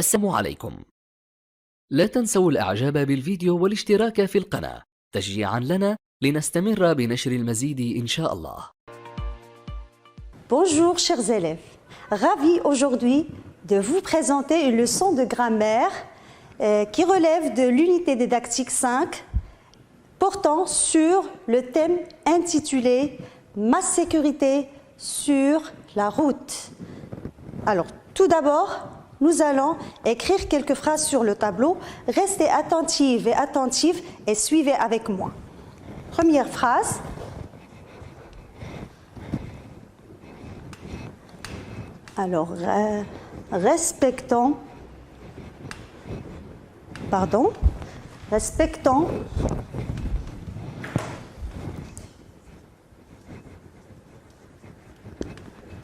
السلام عليكم. لا تنسوا الإعجاب بالفيديو والاشتراك في القناة تشجيعا لنا لنستمر بنشر المزيد إن شاء الله. Bonjour chers élèves, ravi aujourd'hui de vous présenter une leçon de grammaire qui relève de l'unité didactique 5 portant sur le thème intitulé « Ma sécurité sur la route ». Alors tout d'abord, nous allons écrire quelques phrases sur le tableau. Restez attentifs et attentifs et suivez avec moi. Première phrase. Alors, respectons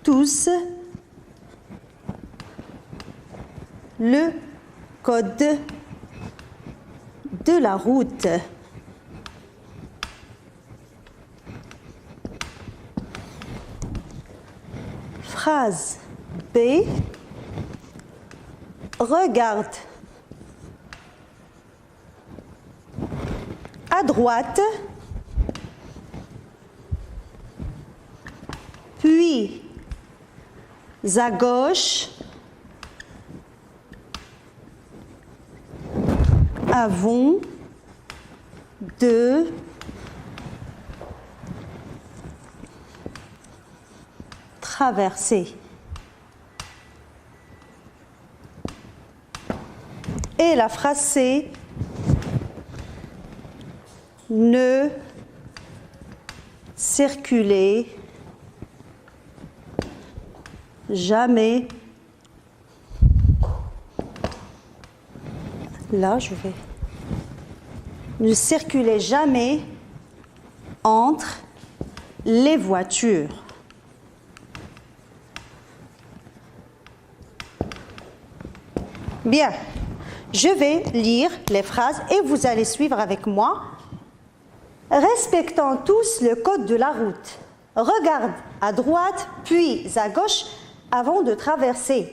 tous le code de la route. Phrase B. Regarde à droite, puis à gauche, avant de traverser. Et la phrase C, ne circulez jamais. Là, ne circulez jamais entre les voitures. Bien, je vais lire les phrases et vous allez suivre avec moi. Respectons tous le code de la route. Regarde à droite, puis à gauche avant de traverser.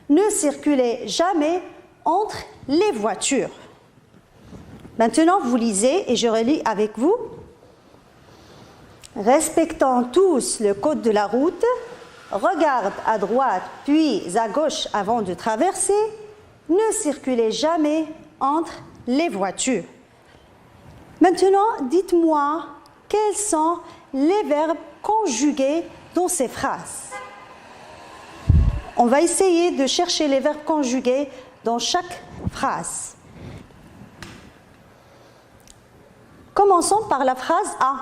Ne circulez jamais entre les voitures. Maintenant, vous lisez et je relis avec vous. Respectons tous le code de la route. Regarde à droite, puis à gauche avant de traverser. Ne circulez jamais entre les voitures. Maintenant, dites-moi quels sont les verbes conjugués dans ces phrases. On va essayer de chercher les verbes conjugués dans chaque phrase. Commençons par la phrase A.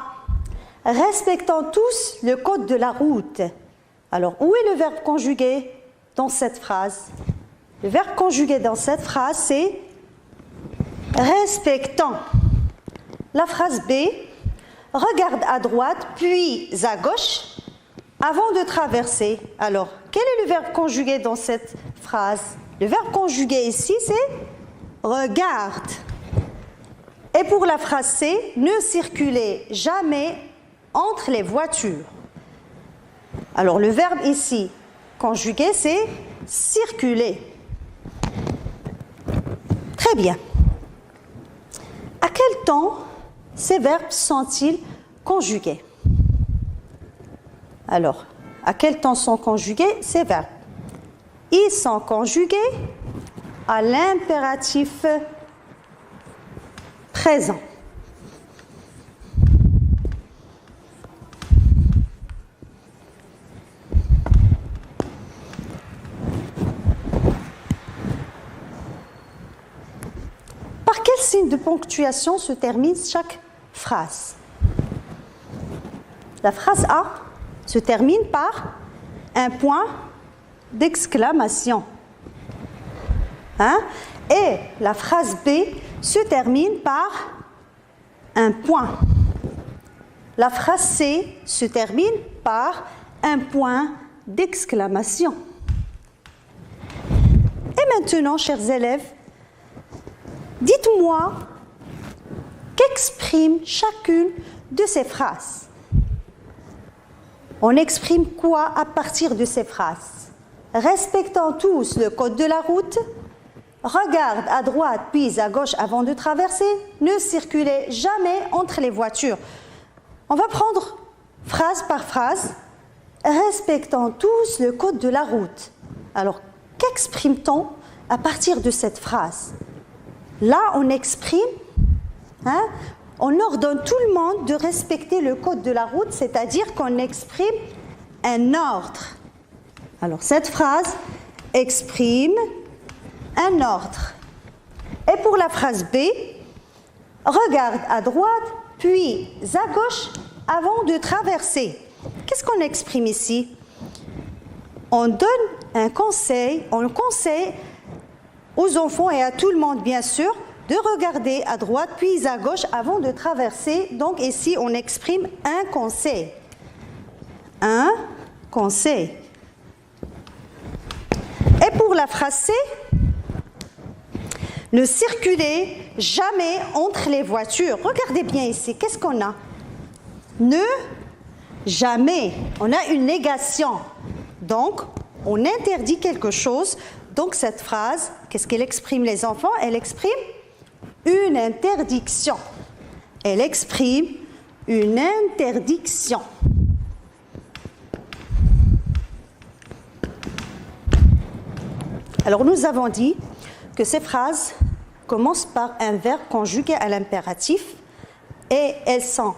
Respectons tous le code de la route. Alors, où est le verbe conjugué dans cette phrase? Le verbe conjugué dans cette phrase, c'est respectant. La phrase B, regarde à droite, puis à gauche, avant de traverser. Alors, quel est le verbe conjugué dans cette phrase? Le verbe conjugué ici, c'est regarde. Et pour la phrase C, ne circulez jamais entre les voitures. Alors, le verbe ici conjugué, c'est circuler. Très bien. À quel temps ces verbes sont-ils conjugués? Alors, à quel temps sont conjugués ces verbes? Ils sont conjugués à l'impératif présent. Par quel signe de ponctuation se termine chaque phrase? La phrase A se termine par un point d'exclamation. Et la phrase B se termine par un point. La phrase C se termine par un point d'exclamation. Et maintenant, chers élèves, dites-moi qu'exprime chacune de ces phrases. On exprime quoi à partir de ces phrases? Respectons tous le code de la route. regarde à droite puis à gauche avant de traverser, ne circulez jamais entre les voitures. On va prendre phrase par phrase, respectant tous le code de la route. Alors, qu'exprime-t-on à partir de cette phrase? Là, on exprime, on ordonne tout le monde de respecter le code de la route, c'est-à-dire qu'on exprime un ordre. Alors, cette phrase exprime un ordre. Et pour la phrase B, regarde à droite, puis à gauche avant de traverser. Qu'est-ce qu'on exprime ici? On donne un conseil, on conseille aux enfants et à tout le monde, bien sûr, de regarder à droite puis à gauche avant de traverser. Donc ici, on exprime un conseil. Un conseil. Et pour la phrase C, ne circulez jamais entre les voitures. Regardez bien ici, qu'est-ce qu'on a? Ne, jamais. On a une négation. Donc, on interdit quelque chose. Donc, cette phrase, qu'est-ce qu'elle exprime, les enfants? Elle exprime une interdiction. Elle exprime une interdiction. Alors, nous avons dit que ces phrases commencent par un verbe conjugué à l'impératif et elles sont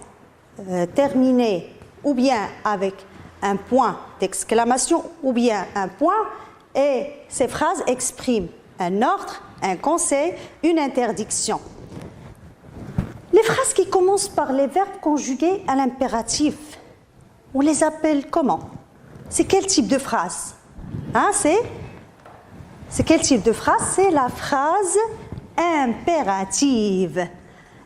terminées ou bien avec un point d'exclamation ou bien un point, et ces phrases expriment un ordre, un conseil, une interdiction. Les phrases qui commencent par les verbes conjugués à l'impératif, on les appelle comment? C'est quel type de phrase? C'est quel type de phrase? C'est la phrase impérative.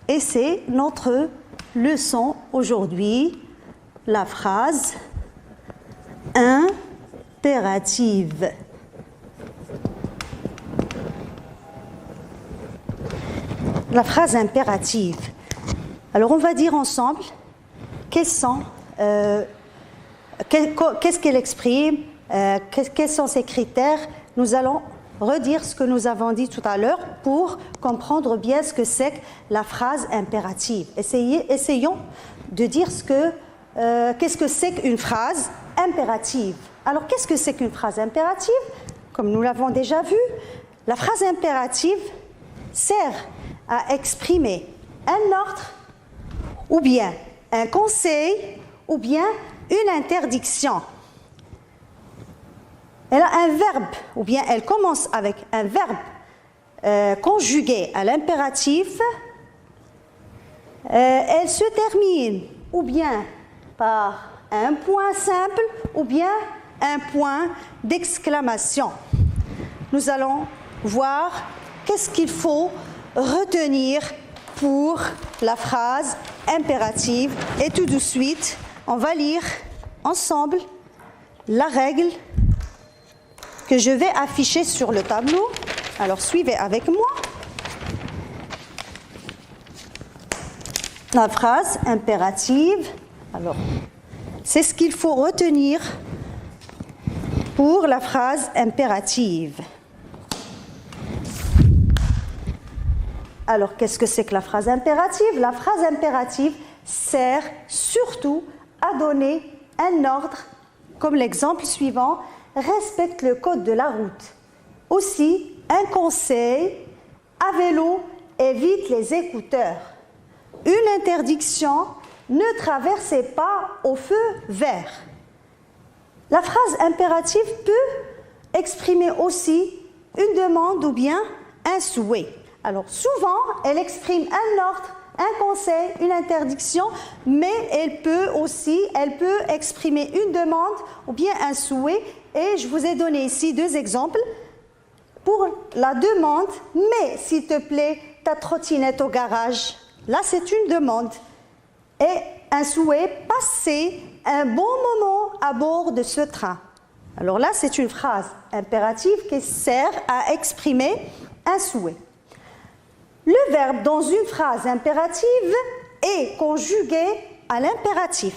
Et c'est notre leçon aujourd'hui, la phrase impérative. La phrase impérative. Alors on va dire ensemble qu'est-ce qu'elle exprime, quels sont ses critères. Nous allons redire ce que nous avons dit tout à l'heure pour comprendre bien ce que c'est que la phrase impérative. Essayons de dire qu'est-ce que c'est qu'une phrase impérative. Alors, qu'est-ce que c'est qu'une phrase impérative? Comme nous l'avons déjà vu, la phrase impérative sert à exprimer un ordre, ou bien un conseil, ou bien une interdiction. Elle a un verbe, ou bien elle commence avec un verbe conjugué à l'impératif. Elle se termine ou bien par un point simple ou bien un point d'exclamation. Nous allons voir qu'est-ce qu'il faut retenir pour la phrase impérative. Et tout de suite, on va lire ensemble la règle que je vais afficher sur le tableau. Alors, suivez avec moi. La phrase impérative. Alors, c'est ce qu'il faut retenir pour la phrase impérative. Alors, qu'est-ce que c'est que la phrase impérative? La phrase impérative sert surtout à donner un ordre, comme l'exemple suivant. Respecte le code de la route. Aussi, un conseil, à vélo, évite les écouteurs. Une interdiction, ne traversez pas au feu vert. La phrase impérative peut exprimer aussi une demande ou bien un souhait. Alors souvent, elle exprime un ordre, un conseil, une interdiction, mais elle peut exprimer une demande ou bien un souhait. Et je vous ai donné ici deux exemples pour la demande, mais s'il te plaît, ta trottinette au garage. Là, c'est une demande. Et un souhait, passer un bon moment à bord de ce train. Alors là, c'est une phrase impérative qui sert à exprimer un souhait. Le verbe dans une phrase impérative est conjugué à l'impératif.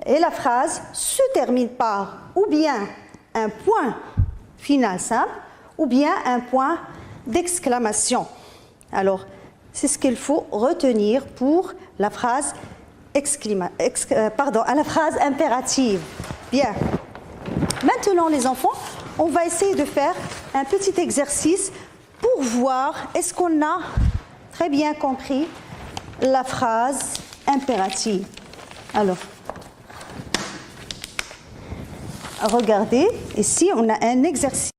Et la phrase se termine par ou bien un point final simple ou bien un point d'exclamation. Alors, c'est ce qu'il faut retenir pour la phrase la phrase impérative. Bien. Maintenant, les enfants, on va essayer de faire un petit exercice pour voir est-ce qu'on a très bien compris la phrase impérative. Alors, regardez, ici, on a un exercice.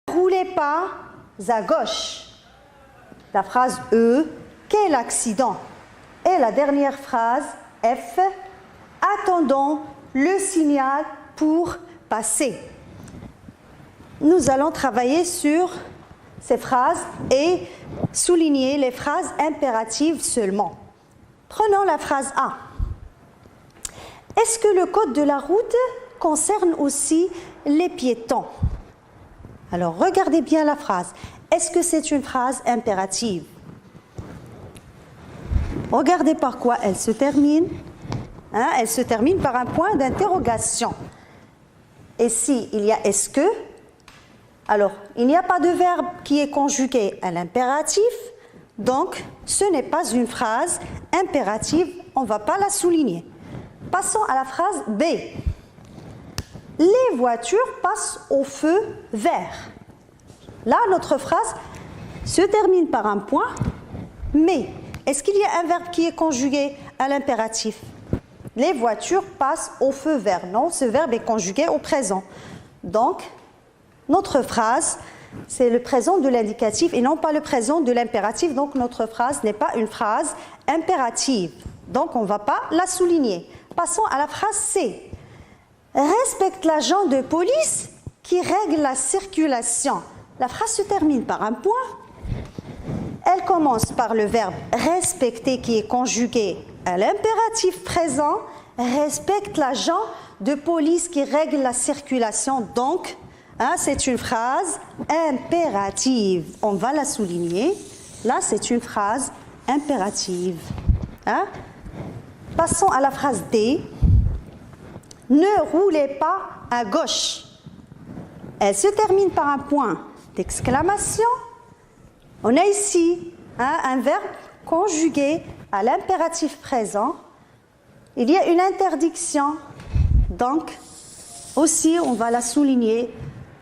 Ne roulez pas à gauche. La phrase E, quel accident? Et la dernière phrase F, attendons le signal pour passer. Nous allons travailler sur ces phrases et souligner les phrases impératives seulement. Prenons la phrase A. Est-ce que le code de la route concerne aussi les piétons? Alors, regardez bien la phrase. Est-ce que c'est une phrase impérative? Regardez par quoi elle se termine. Elle se termine par un point d'interrogation. Et si il y a est-ce que, alors, il n'y a pas de verbe qui est conjugué à l'impératif, donc ce n'est pas une phrase impérative, on ne va pas la souligner. Passons à la phrase B. Les voitures passent au feu vert. Là, notre phrase se termine par un point, mais est-ce qu'il y a un verbe qui est conjugué à l'impératif? Les voitures passent au feu vert. Non, ce verbe est conjugué au présent. Donc, notre phrase, c'est le présent de l'indicatif et non pas le présent de l'impératif. Donc, notre phrase n'est pas une phrase impérative. Donc, on ne va pas la souligner. Passons à la phrase C. Respecte l'agent de police qui règle la circulation. La phrase se termine par un point. Elle commence par le verbe respecter qui est conjugué à l'impératif présent. Respecte l'agent de police qui règle la circulation. Donc, c'est une phrase impérative. On va la souligner. Là, c'est une phrase impérative. Passons à la phrase D. Ne roulez pas à gauche. Elle se termine par un point d'exclamation. On a ici un verbe conjugué à l'impératif présent. Il y a une interdiction. Donc, aussi, on va la souligner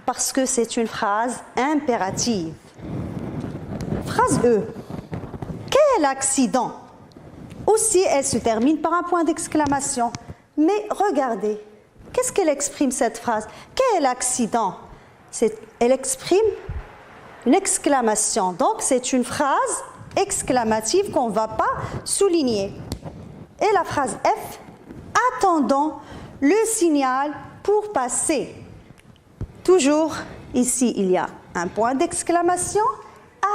parce que c'est une phrase impérative. Phrase E. Quel accident? Aussi, elle se termine par un point d'exclamation. Mais regardez, qu'est-ce qu'elle exprime cette phrase? Quel accident? Elle exprime une exclamation. Donc, c'est une phrase exclamative qu'on ne va pas souligner. Et la phrase F, attendons le signal pour passer. Toujours, ici, il y a un point d'exclamation.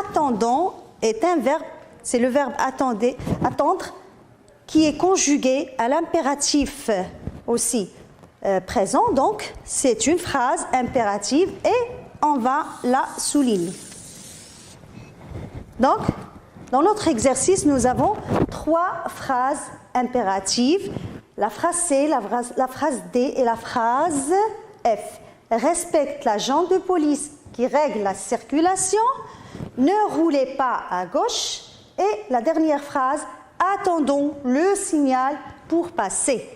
Attendons est un verbe, c'est le verbe attendre, qui est conjugué à l'impératif aussi présent. Donc, c'est une phrase impérative et on va la souligner. Donc, dans notre exercice, nous avons 3 phrases impératives. La phrase C, la phrase D et la phrase F. Respecte l'agent de police qui règle la circulation. Ne roulez pas à gauche. Et la dernière phrase, attendons le signal pour passer.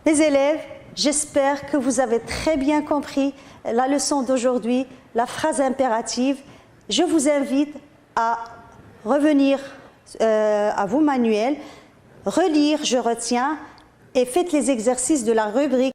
Les élèves, j'espère que vous avez très bien compris la leçon d'aujourd'hui, la phrase impérative. Je vous invite à revenir à vos manuels, relire, je retiens, et faites les exercices de la rubrique